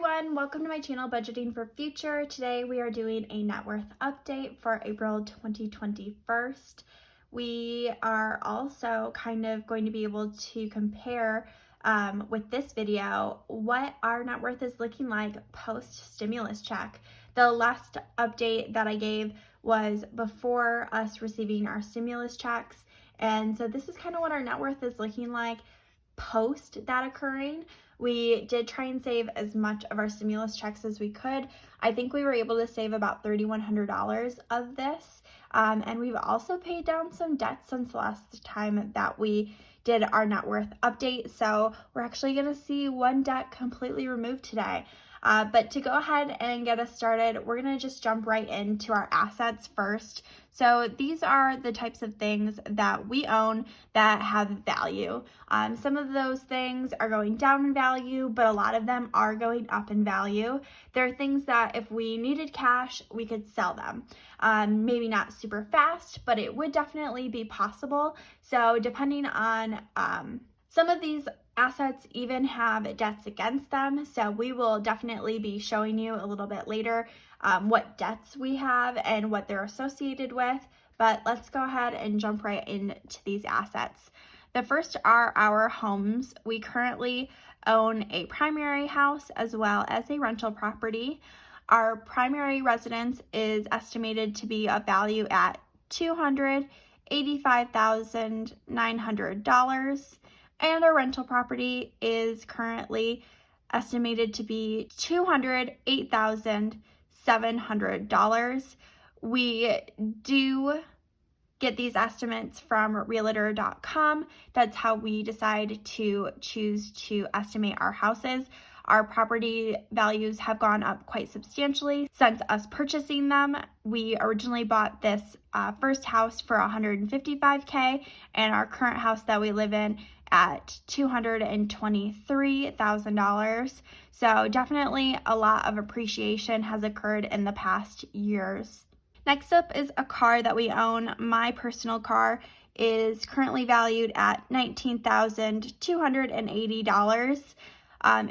everyone, welcome to my channel Budgeting for Future. Today we are doing a net worth update for April 2021. We are also kind of going to be able to compare with this video what our net worth is looking like post stimulus check. The last update that I gave was before us receiving our stimulus checks, and so this is kind of what our net worth is looking like post that occurring. We did try and save as much of our stimulus checks as we could. I think we were able to save about $3,100 of this. And we've also paid down some debt since the last time that we did our net worth update. So we're actually going to see one debt completely removed today. But to go ahead and get us started, we're going to just jump right into our assets first. So these are the types of things that we own that have value. Some of those things are going down in value, but a lot of them are going up in value. There are things that if we needed cash, we could sell them. Maybe not super fast, but it would definitely be possible. So depending on some of these assets even have debts against them, so we will definitely be showing you a little bit later what debts we have and what they're associated with, but let's go ahead and jump right into these assets. The first are our homes. We currently own a primary house as well as a rental property. Our primary residence is estimated to be of value at $285,900. And our rental property is currently estimated to be $208,700. We do get these estimates from realtor.com. That's how we decide to choose to estimate our houses. Our property values have gone up quite substantially since us purchasing them. We originally bought this first house for $155,000, and our current house that we live in at $223,000. So definitely a lot of appreciation has occurred in the past years. Next up is a car that we own. My personal car is currently valued at $19,280.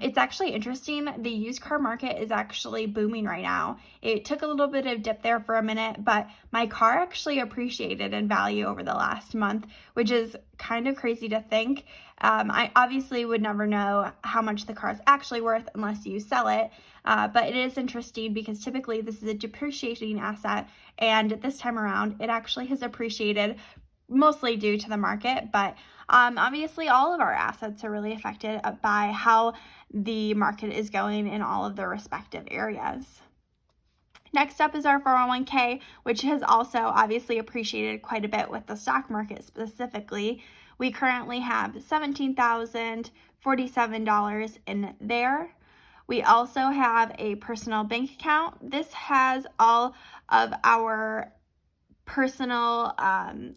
It's actually interesting. The used car market is actually booming right now. It took a little bit of dip there for a minute, but my car actually appreciated in value over the last month, which is kind of crazy to think. I obviously would never know how much the car is actually worth unless you sell it, but it is interesting because typically this is a depreciating asset, and this time around it actually has appreciated, mostly due to the market, but obviously all of our assets are really affected by how the market is going in all of their respective areas. Next up is our 401k, which has also obviously appreciated quite a bit with the stock market specifically. We currently have $17,047 in there. We also have a personal bank account. This has all of our personal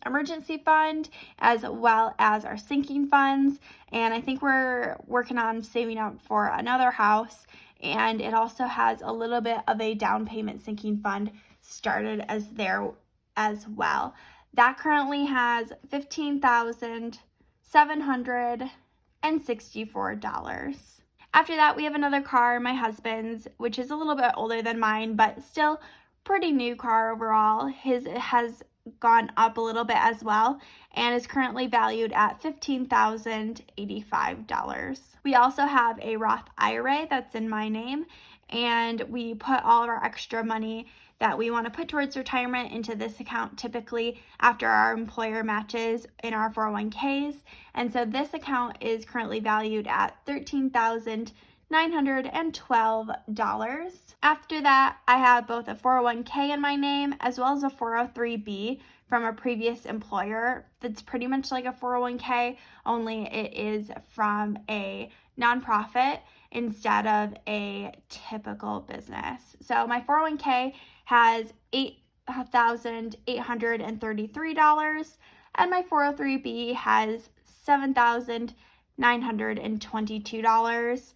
emergency fund as well as our sinking funds, and I think we're working on saving up for another house, and it also has a little bit of a down payment sinking fund started as there as well. That currently has $15,764. After that, we have another car, my husband's, which is a little bit older than mine, but still pretty new car overall. His has gone up a little bit as well and is currently valued at $15,085. We also have a Roth IRA that's in my name, and we put all of our extra money that we want to put towards retirement into this account typically after our employer matches in our 401ks, and so this account is currently valued at $13,912. After that, I have both a 401k in my name as well as a 403b from a previous employer that's pretty much like a 401k, only it is from a nonprofit instead of a typical business. So my 401k has $8,833 and my 403b has $7,922.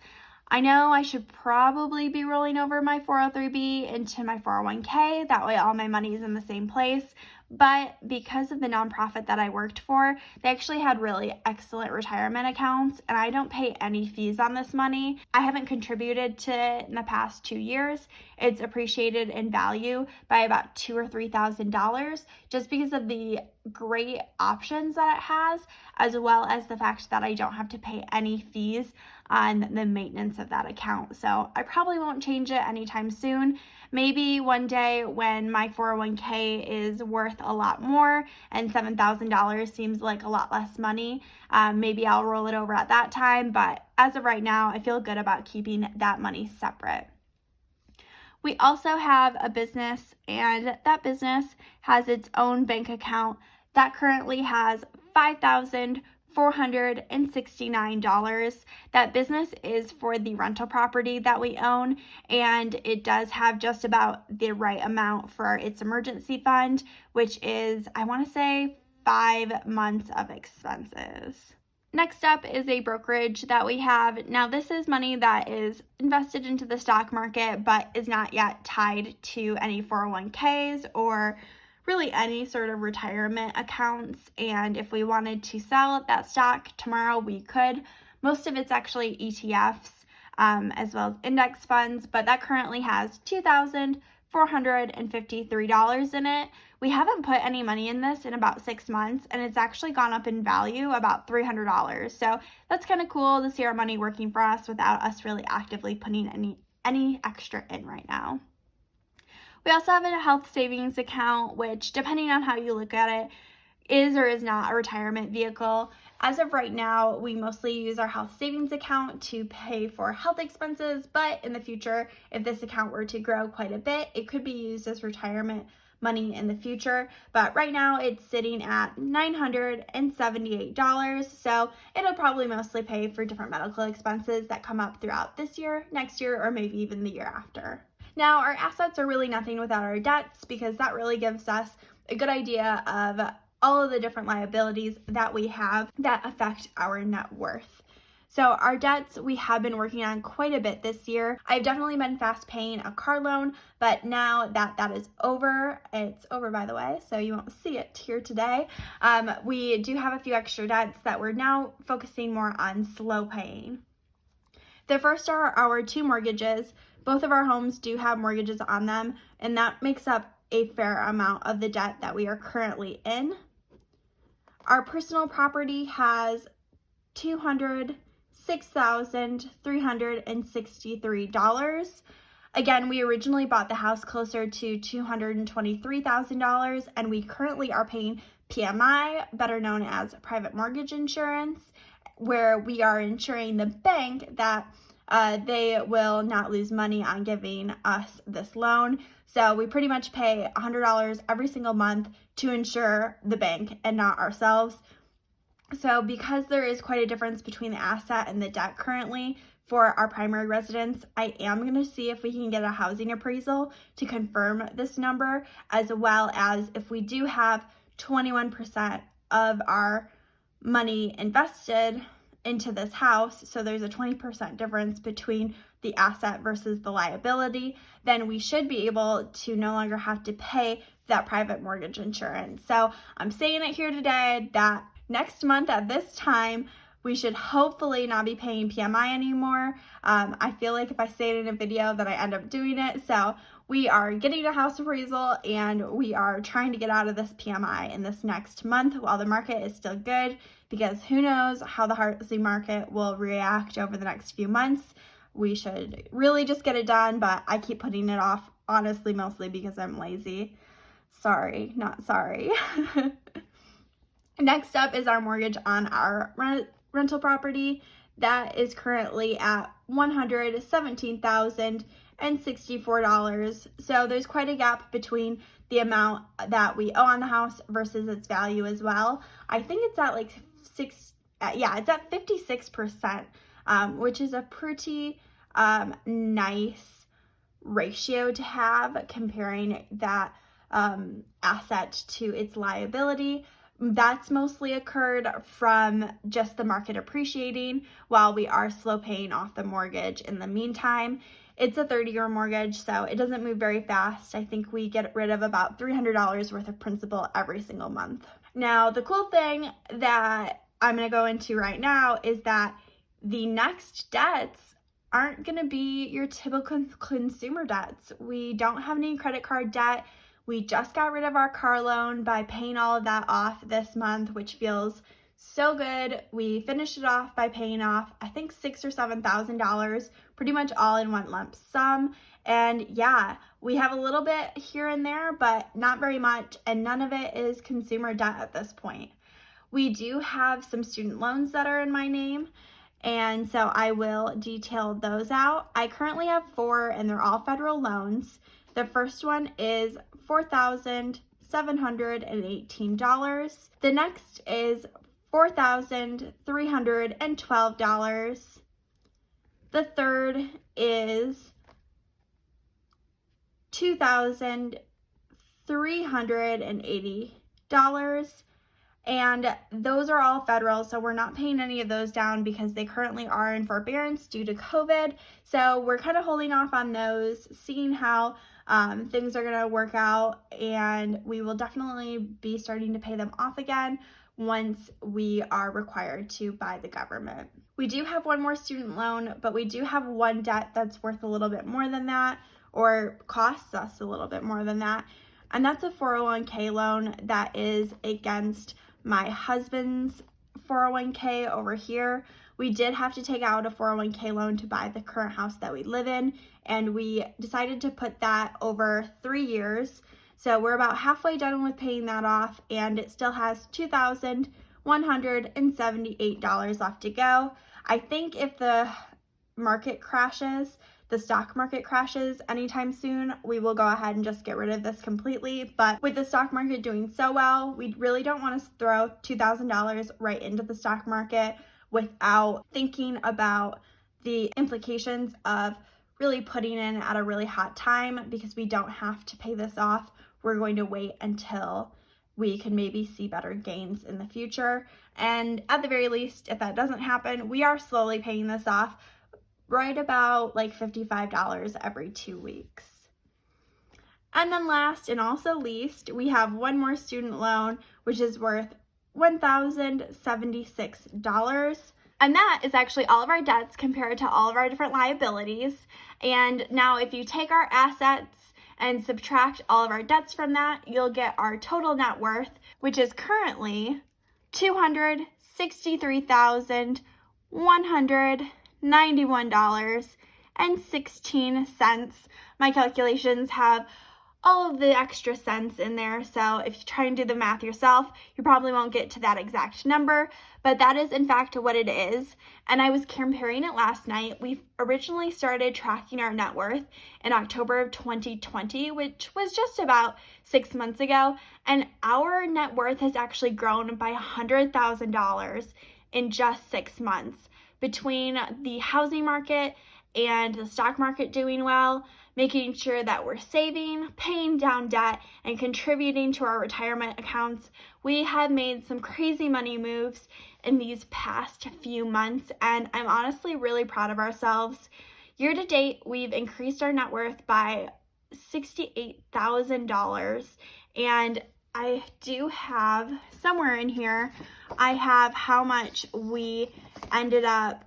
I know I should probably be rolling over my 403b into my 401k. That way all my money is in the same place, But because of the nonprofit that I worked for, they actually had really excellent retirement accounts, and I don't pay any fees on this money. I haven't contributed to it in the past 2 years. It's appreciated in value by about $2,000 or $3,000 just because of the great options that it has, as well as the fact that I don't have to pay any fees on the maintenance of that account. So I probably won't change it anytime soon. Maybe one day when my 401k is worth a lot more and $7,000 seems like a lot less money, maybe I'll roll it over at that time. But as of right now, I feel good about keeping that money separate. We also have a business, and that business has its own bank account that currently has $5,469. That business is for the rental property that we own, and it does have just about the right amount for its emergency fund, which is, I want to say, 5 months of expenses. Next up is a brokerage that we have. Now, this is money that is invested into the stock market, but is not yet tied to any 401ks or really any sort of retirement accounts. And if we wanted to sell that stock tomorrow, we could. Most of it's actually ETFs, as well as index funds, but that currently has $2,453 in it. We haven't put any money in this in about 6 months, and it's actually gone up in value about $300. So that's kind of cool to see our money working for us without us really actively putting any extra in right now. We also have a health savings account, which, depending on how you look at it, is or is not a retirement vehicle. As of right now, we mostly use our health savings account to pay for health expenses, but in the future, if this account were to grow quite a bit, it could be used as retirement money in the future. But right now it's sitting at $978, so it'll probably mostly pay for different medical expenses that come up throughout this year, next year, or maybe even the year after. Now, our assets are really nothing without our debts, because that really gives us a good idea of all of the different liabilities that we have that affect our net worth. So our debts, we have been working on quite a bit this year. I've definitely been fast paying a car loan, but now that is over, it's over, by the way, so you won't see it here today. We do have a few extra debts that we're now focusing more on slow paying. The first are our 2 mortgages. Both of our homes do have mortgages on them, and that makes up a fair amount of the debt that we are currently in. Our personal property has $206,363. Again, we originally bought the house closer to $223,000, and we currently are paying PMI, better known as private mortgage insurance, where we are insuring the bank that they will not lose money on giving us this loan. So we pretty much pay $100 every single month to insure the bank and not ourselves. So because there is quite a difference between the asset and the debt currently for our primary residence, I am going to see if we can get a housing appraisal to confirm this number, as well as if we do have 21% of our money invested into this house, so there's a 20% difference between the asset versus the liability, then we should be able to no longer have to pay that private mortgage insurance. So I'm saying it here today that next month at this time, we should hopefully not be paying PMI anymore. I feel like if I say it in a video, then I end up doing it. So we are getting a house appraisal, and we are trying to get out of this PMI in this next month while the market is still good, because who knows how the housing market will react over the next few months. We should really just get it done, but I keep putting it off, honestly, mostly because I'm lazy. Sorry, not sorry. Next up is our mortgage on our rental property. That is currently at $117,064. So there's quite a gap between the amount that we owe on the house versus its value as well. I think it's at like it's at 56%, which is a pretty nice ratio to have, comparing that asset to its liability. That's mostly occurred from just the market appreciating while we are slow paying off the mortgage in the meantime. It's a 30-year mortgage, so it doesn't move very fast. I think we get rid of about $300 worth of principal every single month. Now, the cool thing that I'm going to go into right now is that the next debts aren't going to be your typical consumer debts. We don't have any credit card debt. We just got rid of our car loan by paying all of that off this month, which feels so good. We finished it off by paying off, I think, $6,000 or $7,000, pretty much all in one lump sum. And yeah, we have a little bit here and there, but not very much, and none of it is consumer debt at this point. We do have some student loans that are in my name, and so I will detail those out. I currently have 4, and they're all federal loans. The first one is $4,718. The next is $4,312. The third is $2,380. And those are all federal, so we're not paying any of those down because they currently are in forbearance due to COVID. So we're kind of holding off on those, seeing how things are going to work out, and we will definitely be starting to pay them off again once we are required to by the government. We do have one more student loan, but we do have one debt that's worth a little bit more than that, or costs us a little bit more than that, and that's a 401k loan that is against my husband's 401k over here. We did have to take out a 401k loan to buy the current house that we live in, and we decided to put that over 3 years. So we're about halfway done with paying that off, and it still has $2,178 left to go. I think if the market crashes, the stock market crashes anytime soon, we will go ahead and just get rid of this completely. But with the stock market doing so well, we really don't want to throw $2,000 right into the stock market without thinking about the implications of really putting in at a really hot time, because we don't have to pay this off. We're going to wait until we can maybe see better gains in the future. And at the very least, if that doesn't happen, we are slowly paying this off, right about like $55 every 2 weeks. And then last and also least, we have one more student loan, which is worth $1,076. And that is actually all of our debts compared to all of our different liabilities. And now if you take our assets and subtract all of our debts from that, you'll get our total net worth, which is currently $263,191.16. My calculations have all of the extra cents in there, so if you try and do the math yourself, you probably won't get to that exact number, but that is in fact what it is. And I was comparing it last night. We originally started tracking our net worth in October of 2020, which was just about 6 months ago, and our net worth has actually grown by $100,000 in just 6 months. Between the housing market and the stock market doing well, making sure that we're saving, paying down debt, and contributing to our retirement accounts, we have made some crazy money moves in these past few months, and I'm honestly really proud of ourselves. Year to date, we've increased our net worth by $68,000, and I do have somewhere in here, I have how much we ended up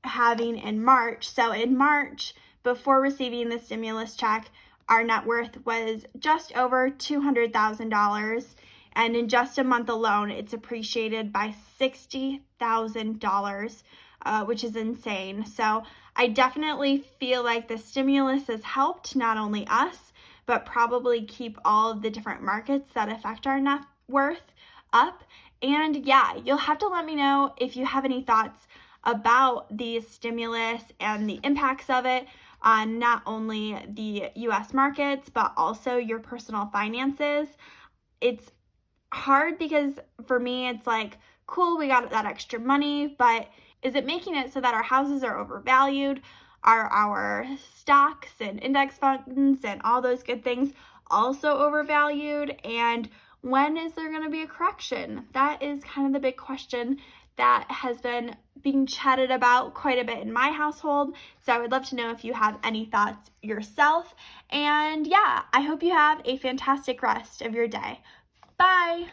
having in March. So in March, before receiving the stimulus check, our net worth was just over $200,000, and in just a month alone, it's appreciated by $60,000, which is insane. So I definitely feel like the stimulus has helped not only us, but probably keep all of the different markets that affect our net worth up. And yeah, you'll have to let me know if you have any thoughts about the stimulus and the impacts of it on not only the US markets, but also your personal finances. It's hard because for me, it's like, cool, we got that extra money, but is it making it so that our houses are overvalued? Are our stocks and index funds and all those good things also overvalued? And when is there going to be a correction? That is kind of the big question that has been being chatted about quite a bit in my household. So I would love to know if you have any thoughts yourself. And yeah, I hope you have a fantastic rest of your day. Bye.